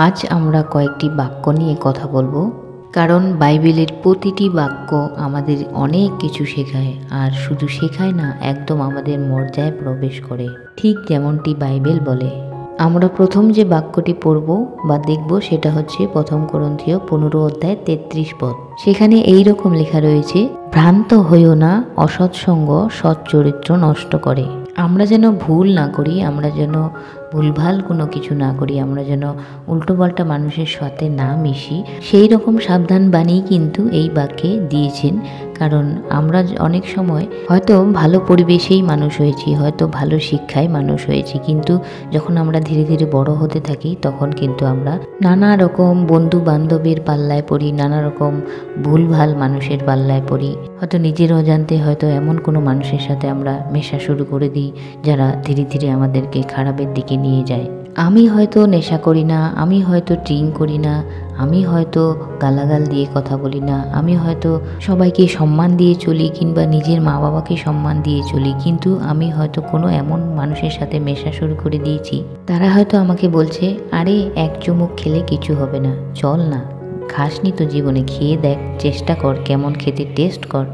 আজ আমরা কয়েকটি বাক্য নিয়ে কথা বলবো, কারণ বাইবেলের প্রতিটি বাক্য আমাদের অনেক কিছু শেখায়। আর শুধু শেখায় না, একদম আমাদের মর্যাদায় প্রবেশ করে, ঠিক যেমনটি বাইবেল বলে। আমরা প্রথম যে বাক্যটি পড়ব বা দেখব সেটা হচ্ছে 1 করন্থীয় 15 অধ্যায় 33 পদ। সেখানে এই রকম লেখা রয়েছে, ভ্রান্ত হইও না, অসৎসঙ্গ সৎ চরিত্র নষ্ট করে। আমরা যেন ভুল না করি, আমরা যেন ভুলভাল কোনো কিছু না করি, আমরা যেন উল্টোপাল্টা মানুষের সাথে না মিশি, সেই রকম সাবধান বাণী কিন্তু এই বাক্যে দিয়েছেন। কারণ আমরা অনেক সময় হয়তো ভালো পরিবেশেই মানুষ হয়েছি, হয়তো ভালো শিক্ষায় মানুষ হয়েছি, কিন্তু যখন আমরা ধীরে ধীরে বড় হতে থাকি তখন কিন্তু আমরা নানা রকম বন্ধু বান্ধবের পাল্লায় পড়ি, নানা রকম ভুলভাল মানুষের পাল্লায় পড়ি। হয়তো নিজের অজান্তে হয়তো এমন কোনো মানুষের সাথে আমরা মেশা শুরু করে দিই যারা ধীরে ধীরে আমাদেরকে খারাপের দিকে নিয়ে যায়। আমি হয়তো নেশা করি না, আমি হয়তো ড্রিঙ্ক করি না, আমি হয়তো গালাগাল দিয়ে কথা বলি না, আমি হয়তো সবাইকে সম্মান দিয়ে চলি কিংবা নিজের মা বাবাকে সম্মান দিয়ে চলি, কিন্তু আমি হয়তো কোনো এমন মানুষের সাথে মেশা শুরু করে দিয়েছি, তারা হয়তো আমাকে বলছে, আরে এক চুমুক খেলে কিছু হবে না, চল না, খাসনি তো জীবনে, খেয়ে দেখ, চেষ্টা কর, কেমন খেতে টেস্ট কর।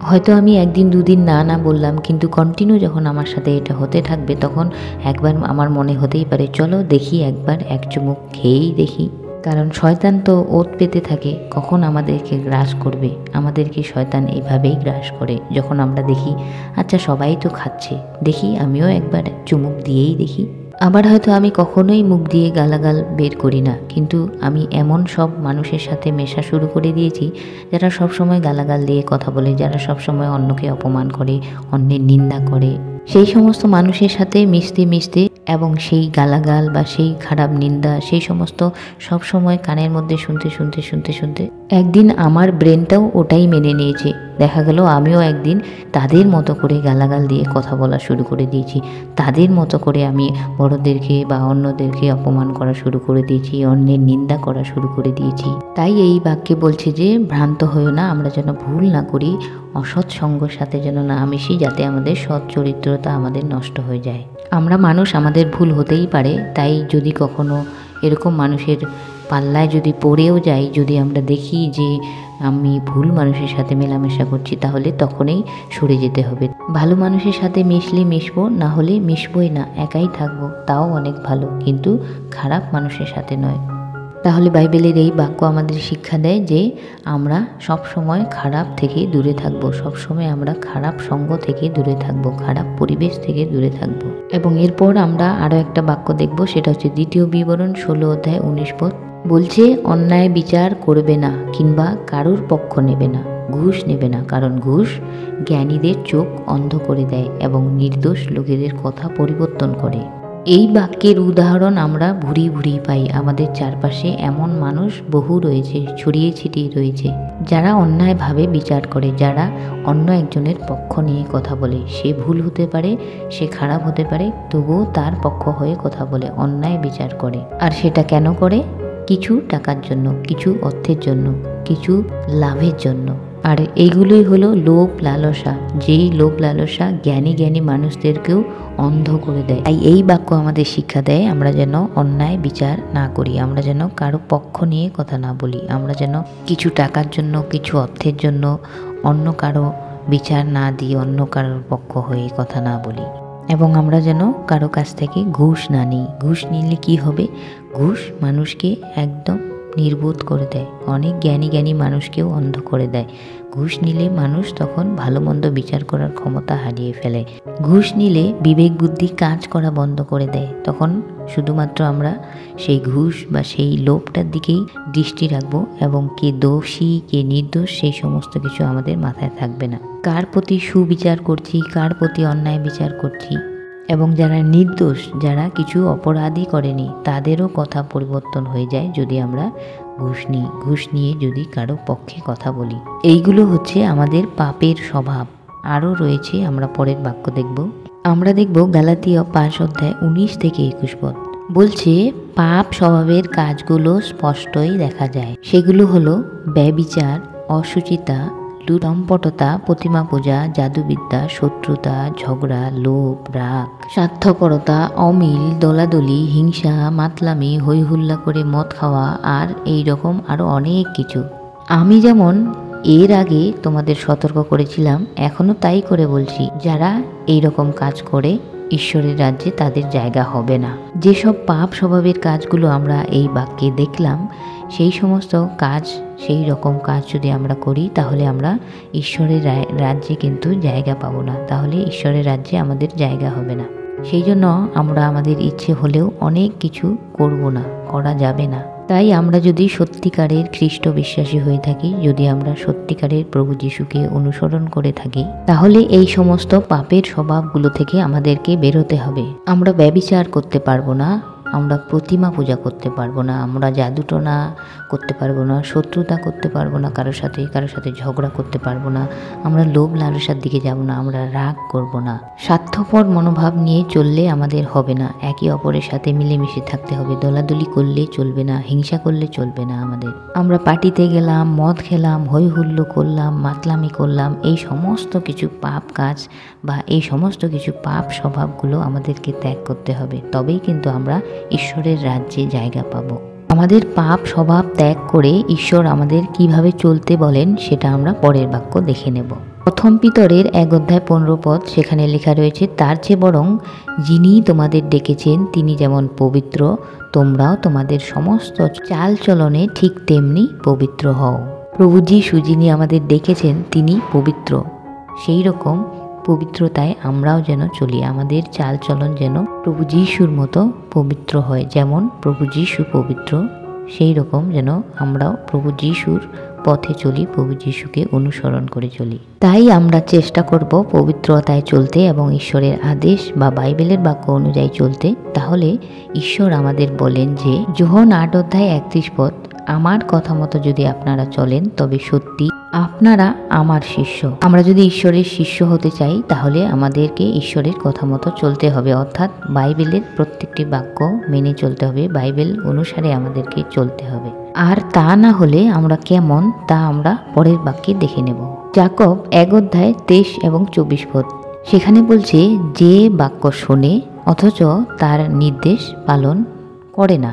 হয়তো আমি একদিন দুদিন না বললাম, কিন্তু কন্টিনিউ যখন আমার সাথে এটা হতে থাকবে তখন একবার আমার মনে হতেই পারে, চলো দেখি একবার এক চুমুক খেয়েই দেখি। কারণ শয়তান তো ওত পেতে থাকে কখন আমাদেরকে গ্রাস করবে। আমাদেরকে শয়তান এইভাবেই গ্রাস করে, যখন আমরা দেখি আচ্ছা সবাই তো খাচ্ছে, দেখি আমিও একবার চুমুক দিয়েই দেখি। আবার হয়তো আমি কখনোই মুখ দিয়ে গালাগাল বের করি না, কিন্তু আমি এমন সব মানুষের সাথে মেশা শুরু করে দিয়েছি যারা সব সময় গালাগাল দিয়ে কথা বলে, যারা সব সময় অন্যকে অপমান করে, অন্যের নিন্দা করে। সেই সমস্ত মানুষের সাথে মিশতে মিশতে এবং সেই গালাগাল বা সেই খারাপ নিন্দা, সেই সমস্ত সব সময় কানের মধ্যে শুনতে একদিন আমার ব্রেনটাও ওটাই মেনে নিয়েছে। দেখা গেল আমিও একদিন তাদের মতো করে গালাগাল দিয়ে কথা বলা শুরু করে দিয়েছি, তাদের মতো করে আমি বড়দেরকে বা অন্যদেরকে অপমান করা শুরু করে দিয়েছি, অন্যের নিন্দা করা শুরু করে দিয়েছি। তাই এই বাক্যে বলছে যে ভ্রান্ত হয়েও না, আমরা যেন ভুল না করি, অসৎ সঙ্গের সাথে যেন না মিশি, যাতে আমাদের সৎ চরিত্রতা আমাদের নষ্ট হয়ে যায়। আমরা মানুষ, আমাদের ভুল হতেই পারে, তাই যদি কখনো এরকম মানুষের পাল্লায় যদি পড়েও যাই, যদি আমরা দেখি যে আমি ভুল মানুষের সাথে মেলামেশা করছি, তাহলে তখনই সরে যেতে হবে। ভালো মানুষের সাথে মিশলে মিশবো, না হলে মিশবই না, একাই থাকবো, তাও অনেক ভালো, কিন্তু খারাপ মানুষের সাথে নয়। তাহলে বাইবেলের এই বাক্য আমাদের শিক্ষা দেয় যে আমরা সব সময় খারাপ থেকে দূরে থাকব, সব সময় আমরা খারাপ সঙ্গ থেকে দূরে থাকব, খারাপ পরিবেশ থেকে দূরে থাকব। এবং এরপর আমরা আরও একটা বাক্য দেখব, সেটা হচ্ছে 2 বিবরণ 16 অধ্যায় 19 পদ। বলছে, অন্যায় বিচার করবে না কিংবা কারোর পক্ষ নেবে না, ঘুষ নেবে না, কারণ ঘুষ জ্ঞানীদের চোখ অন্ধ করে দেয় এবং নির্দোষ লোকেদের কথা পরিবর্তন করে। এই বাক্যের উদাহরণ আমরা ভুরি পাই। আমাদের চারপাশে এমন মানুষ বহু রয়েছে, ছড়িয়ে ছিটিয়ে রয়েছে, যারা অন্যায়ভাবে বিচার করে, যারা অন্য একজনের পক্ষ নিয়ে কথা বলে। সে ভুল হতে পারে, সে খারাপ হতে পারে, তবুও তার পক্ষ হয়ে কথা বলে, অন্যায় বিচার করে। আর সেটা কেন করে? কিছু টাকার জন্য, কিছু অর্থের জন্য, কিছু লাভের জন্য। আর এইগুলোই হলো লোভ লালসা, যেই লোভ লালসা জ্ঞানী মানুষদেরকেও অন্ধ করে দেয়। তাই এই বাক্য আমাদের শিক্ষা দেয়, আমরা যেন অন্যায় বিচার না করি, আমরা যেন কারো পক্ষ নিয়ে কথা না বলি, আমরা যেন কিছু টাকার জন্য, কিছু অর্থের জন্য অন্য কারো বিচার না দিয়ে অন্য কারোর পক্ষ হয়ে কথা না বলি। এবং আমরা যেন কারো কাছ থেকে ঘুষ না নিই। ঘুষ নিলে কি হবে? ঘুষ মানুষকে একদম নির্বোধ করে দেয়, অনেক জ্ঞানী মানুষকেও অন্ধ করে দেয়। ঘুষ নিলে মানুষ তখন ভালো মন্দ বিচার করার ক্ষমতা হারিয়ে ফেলে। ঘুষ নিলে বিবেক বুদ্ধি কাজ করা বন্ধ করে দেয়। তখন শুধুমাত্র আমরা সেই ঘুষ বা সেই লোভটার দিকেই দৃষ্টি রাখবো, এবং কে দোষী কে নির্দোষ সেই সমস্ত কিছু আমাদের মাথায় থাকবে না। কার প্রতি সুবিচার করছি, কার প্রতি অন্যায় বিচার করছি, এবং যারা নির্দোষ, যারা কিছু অপরাধই করেনি, তাদেরও কথা পরিবর্তন হয়ে যায় যদি আমরা ঘুষ নিই, ঘুষ নিয়ে যদি কারো পক্ষে কথা বলি। এইগুলো হচ্ছে আমাদের পাপের স্বভাব। আরও রয়েছে, আমরা পরের বাক্য দেখব। আমরা দেখব গালাতীয় 5 অধ্যায় 19 থেকে 21 পদ। বলছে, পাপ স্বভাবের কাজগুলো স্পষ্টই দেখা যায়। সেগুলো হলো ব্যভিচার, অশুচিতা, লম্পটতা, প্রতিমা পূজা, জাদুবিদ্যা, শত্রুতা, ঝগড়া, লোভ, রাগ, স্বার্থপরতা, অমিল, দলাদলি, হিংসা, মাতলামি, হই হুল্লা করে মদ খাওয়া, আর এই রকম আরো অনেক কিছু। আমি যেমন এর আগে তোমাদের সতর্ক করেছিলাম, এখনো তাই করে বলছি, যারা এই রকম কাজ করে ঈশ্বরের রাজ্যে তাদের জায়গা হবে না। যেসব পাপ স্বভাবের কাজগুলো আমরা এই বাক্যে দেখলাম, সেই সমস্ত কাজ, সেই রকম কাজ যদি আমরা করি, তাহলে আমরা ঈশ্বরের রাজ্যে কিন্তু জায়গা পাবো না, তাহলে ঈশ্বরের রাজ্যে আমাদের জায়গা হবে না। সেই জন্য আমরা আমাদের ইচ্ছে হলেও অনেক কিছু করব না, করা যাবে না। তাই আমরা যদি সত্যিকারের খ্রিস্ট বিশ্বাসী হয়ে থাকি, যদি আমরা সত্যিকারের প্রভু যিশুকে অনুসরণ করে থাকি, তাহলে এই সমস্ত পাপের স্বভাবগুলো থেকে আমাদেরকে বেরোতে হবে। আমরা ব্যভিচার করতে পারবো না, আমরা প্রতিমা পূজা করতে পারবো না, আমরা জাদুটনা করতে পারবো না, শত্রুতা করতে পারবো না, কারোর সাথে ঝগড়া করতে পারবো না, আমরা লোভ লালসার দিকে যাব না, আমরা রাগ করব না। স্বার্থপর মনোভাব নিয়ে চললে আমাদের হবে না, একে অপরের সাথে মিলেমিশে থাকতে হবে, দলাদলি করলে চলবে না, হিংসা করলে চলবে না আমাদের। আমরা পার্টিতে গেলাম, মদ খেলাম, হই হুল্লো করলাম, মাতলামি করলাম, এই সমস্ত কিছু পাপ কাজ বা এই সমস্ত কিছু পাপ স্বভাবগুলো আমাদেরকে ত্যাগ করতে হবে, তবেই কিন্তু আমরা ঈশ্বরের রাজ্যে জায়গা পাব। আমাদের পাপ স্বভাব ত্যাগ করে ঈশ্বর আমাদের কিভাবে চলতে বলেন সেটা আমরা পরের বাক্য দেখে নেব। প্রথম পিতরের 1 অধ্যায় 15 পদ, সেখানে লেখা রয়েছে, তার চেয়ে বরং যিনি তোমাদের ডেকেছেন তিনি যেমন পবিত্র, তোমরাও তোমাদের সমস্ত চাল চলনে ঠিক তেমনি পবিত্র হও। প্রভু যিশু যিনি আমাদের ডেকেছেন তিনি পবিত্র, সেই রকম পবিত্রতায় আমরাও যেন চলি, আমাদের চাল চলন যেন প্রভু যিশুর মতো পবিত্র হয়। যেমন প্রভু যিশু পবিত্র, সেই রকম যেন আমরাও প্রভু যিশুর পথে চলি, প্রভু যিশুকে অনুসরণ করে চলি। তাই আমরা চেষ্টা করব পবিত্রতায় চলতে এবং ঈশ্বরের আদেশ বা বাইবেলের বাক্য অনুযায়ী চলতে। তাহলে ঈশ্বর আমাদের বলেন যে, যোহন 8 অধ্যায় 31 পদ, আমার কথা মতো যদি আপনারা চলেন তবে সত্যি আপনারা আমার শিষ্য। আমরা যদি ঈশ্বরের শিষ্য হতে চাই, তাহলে আমাদেরকে ঈশ্বরের কথা মতো চলতে হবে, অর্থাৎ বাইবেলের প্রত্যেকটি বাক্য মেনে চলতে হবে, বাইবেল অনুসারে আমাদেরকে চলতে হবে। আর তা না হলে আমরা কেমন, তা আমরা পরের বাক্যে দেখে নেব। যাকব 1 অধ্যায় 23 এবং 24 পদ, সেখানে বলছে, যে বাক্য শোনে অথচ তার নির্দেশ পালন করে না,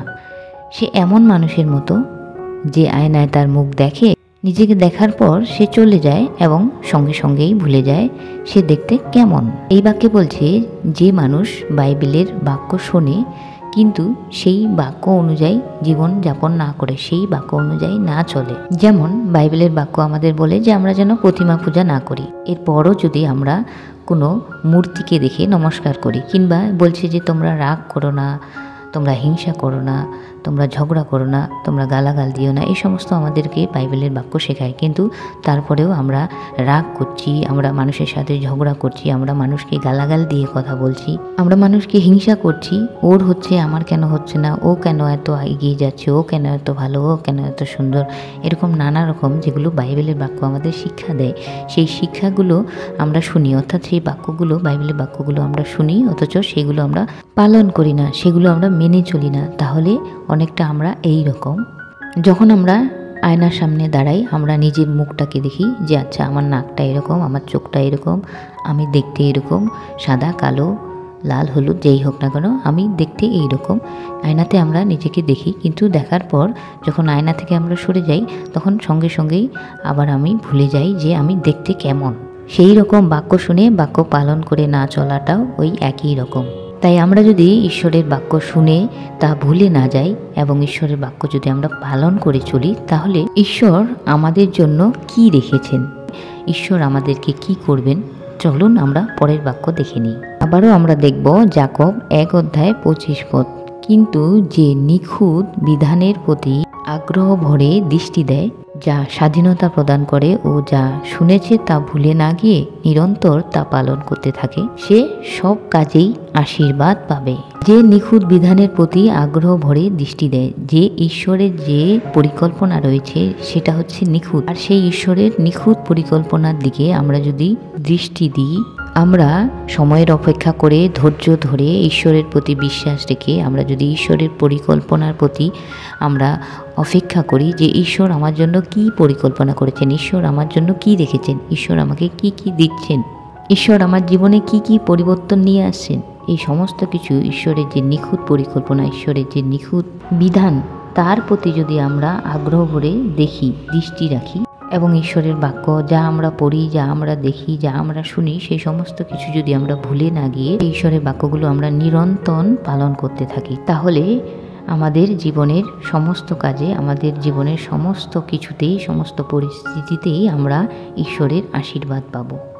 সে এমন মানুষের মতো যে আয়নায় তার মুখ দেখে, নিজেকে দেখার পর সে চলে যায় এবং সঙ্গে সঙ্গেই ভুলে যায় সে দেখতে কেমন। এই বাক্যে বলছে, যে মানুষ বাইবেলের বাক্য শোনে কিন্তু সেই বাক্য অনুযায়ী জীবন যাপন না করে, সেই বাক্য অনুযায়ী না চলে। যেমন বাইবেলের বাক্য আমাদের বলে যে আমরা যেন প্রতিমা পূজা না করি, এরপরও যদি আমরা কোনো মূর্তিকে দেখে নমস্কার করি, কিংবা বলছে যে তোমরা রাগ করো না, তোমরা হিংসা করো না, তোমরা ঝগড়া করো না, তোমরা গালাগাল দিও না, এই সমস্ত আমাদেরকে বাইবেলের বাক্য শেখায়, কিন্তু তারপরেও আমরা রাগ করছি, আমরা মানুষের সাথে ঝগড়া করছি, আমরা মানুষকে গালাগাল দিয়ে কথা বলছি, আমরা মানুষকে হিংসা করছি, ওর হচ্ছে আমার কেন হচ্ছে না, ও কেন এত এগিয়ে যাচ্ছে, ও কেন এত ভালো, ও কেন এত সুন্দর, এরকম নানা রকম যেগুলো বাইবেলের বাক্য আমাদের শিক্ষা দেয়, সেই শিক্ষাগুলো আমরা শুনি, অর্থাৎ সেই বাক্যগুলো, বাইবেলের বাক্যগুলো আমরা শুনি, অথচ সেগুলো আমরা পালন করি না, সেগুলো আমরা মেনে চলি না। তাহলে অনেকটা আমরা এই রকম, যখন আমরা আয়নার সামনে দাঁড়াই, আমরা নিজের মুখটাকে দেখি যে আচ্ছা আমার নাকটা এরকম, আমার চোখটা এরকম, আমি দেখতে এরকম, সাদা কালো লাল হলুদ যেই হোক না কেন আমি দেখতে এইরকম। আয়নাতে আমরা নিজেকে দেখি, কিন্তু দেখার পর যখন আয়না থেকে আমরা সরে যাই, তখন সঙ্গে সঙ্গেই আবার আমি ভুলে যাই যে আমি দেখতে কেমন। সেই রকম বাক্য শুনে বাক্য পালন করে না চলাটাও ওই একই রকম। তাই আমরা যদি ঈশ্বরের বাক্য শুনে তা ভুলে না যাই এবং ঈশ্বরের বাক্য যদি আমরা পালন করে চলি, তাহলে ঈশ্বর আমাদের জন্য কি রেখেছেন, ঈশ্বর আমাদেরকে কি করবেন, চলুন আমরা পরের বাক্য দেখে নিই। আবারও আমরা দেখব যাকব 1 অধ্যায় 25 পদ, কিন্তু যে নিখুঁত বিধানের প্রতি আগ্রহ ভরে দৃষ্টি দেয়, যা স্বাধীনতা প্রদান করে ও যা শুনেছে তা ভুলে না গিয়ে নিরন্তর তা পালন করতে থাকে, সে সব কাজেই আশীর্বাদ পাবে। যে নিখুঁত বিধানের প্রতি আগ্রহ ভরে দৃষ্টি দেয়, যে ঈশ্বরের যে পরিকল্পনা রয়েছে সেটা হচ্ছে নিখুঁত, আর সেই ঈশ্বরের নিখুঁত পরিকল্পনার দিকে আমরা যদি দৃষ্টি দিই, আমরা সময়ের অপেক্ষা করে ধৈর্য ধরে ঈশ্বরের প্রতি বিশ্বাস রেখে আমরা যদি ঈশ্বরের পরিকল্পনার প্রতি আমরা অপেক্ষা করি যে ঈশ্বর আমার জন্য কি পরিকল্পনা করেছেন, ঈশ্বর আমার জন্য কি রেখেছেন, ঈশ্বর আমাকে কি কি দিচ্ছেন, ঈশ্বর আমার জীবনে কি কি পরিবর্তন নিয়ে আসছেন, এই সমস্ত কিছু ঈশ্বরের যে নিখুঁত পরিকল্পনা, ঈশ্বরের যে নিখুঁত বিধান, তার প্রতি যদি আমরা আগ্রহ ভরে দেখি, দৃষ্টি রাখি এবং ঈশ্বরের বাক্য যা আমরা পড়ি, যা আমরা দেখি, যা আমরা শুনি, সেই সমস্ত কিছু যদি আমরা ভুলে না গিয়ে ঈশ্বরের বাক্যগুলো আমরা নিরন্তর পালন করতে থাকি, তাহলে আমাদের জীবনের সমস্ত কাজে, আমাদের জীবনের সমস্ত কিছুতেই, সমস্ত পরিস্থিতিতেই আমরা ঈশ্বরের আশীর্বাদ পাবো।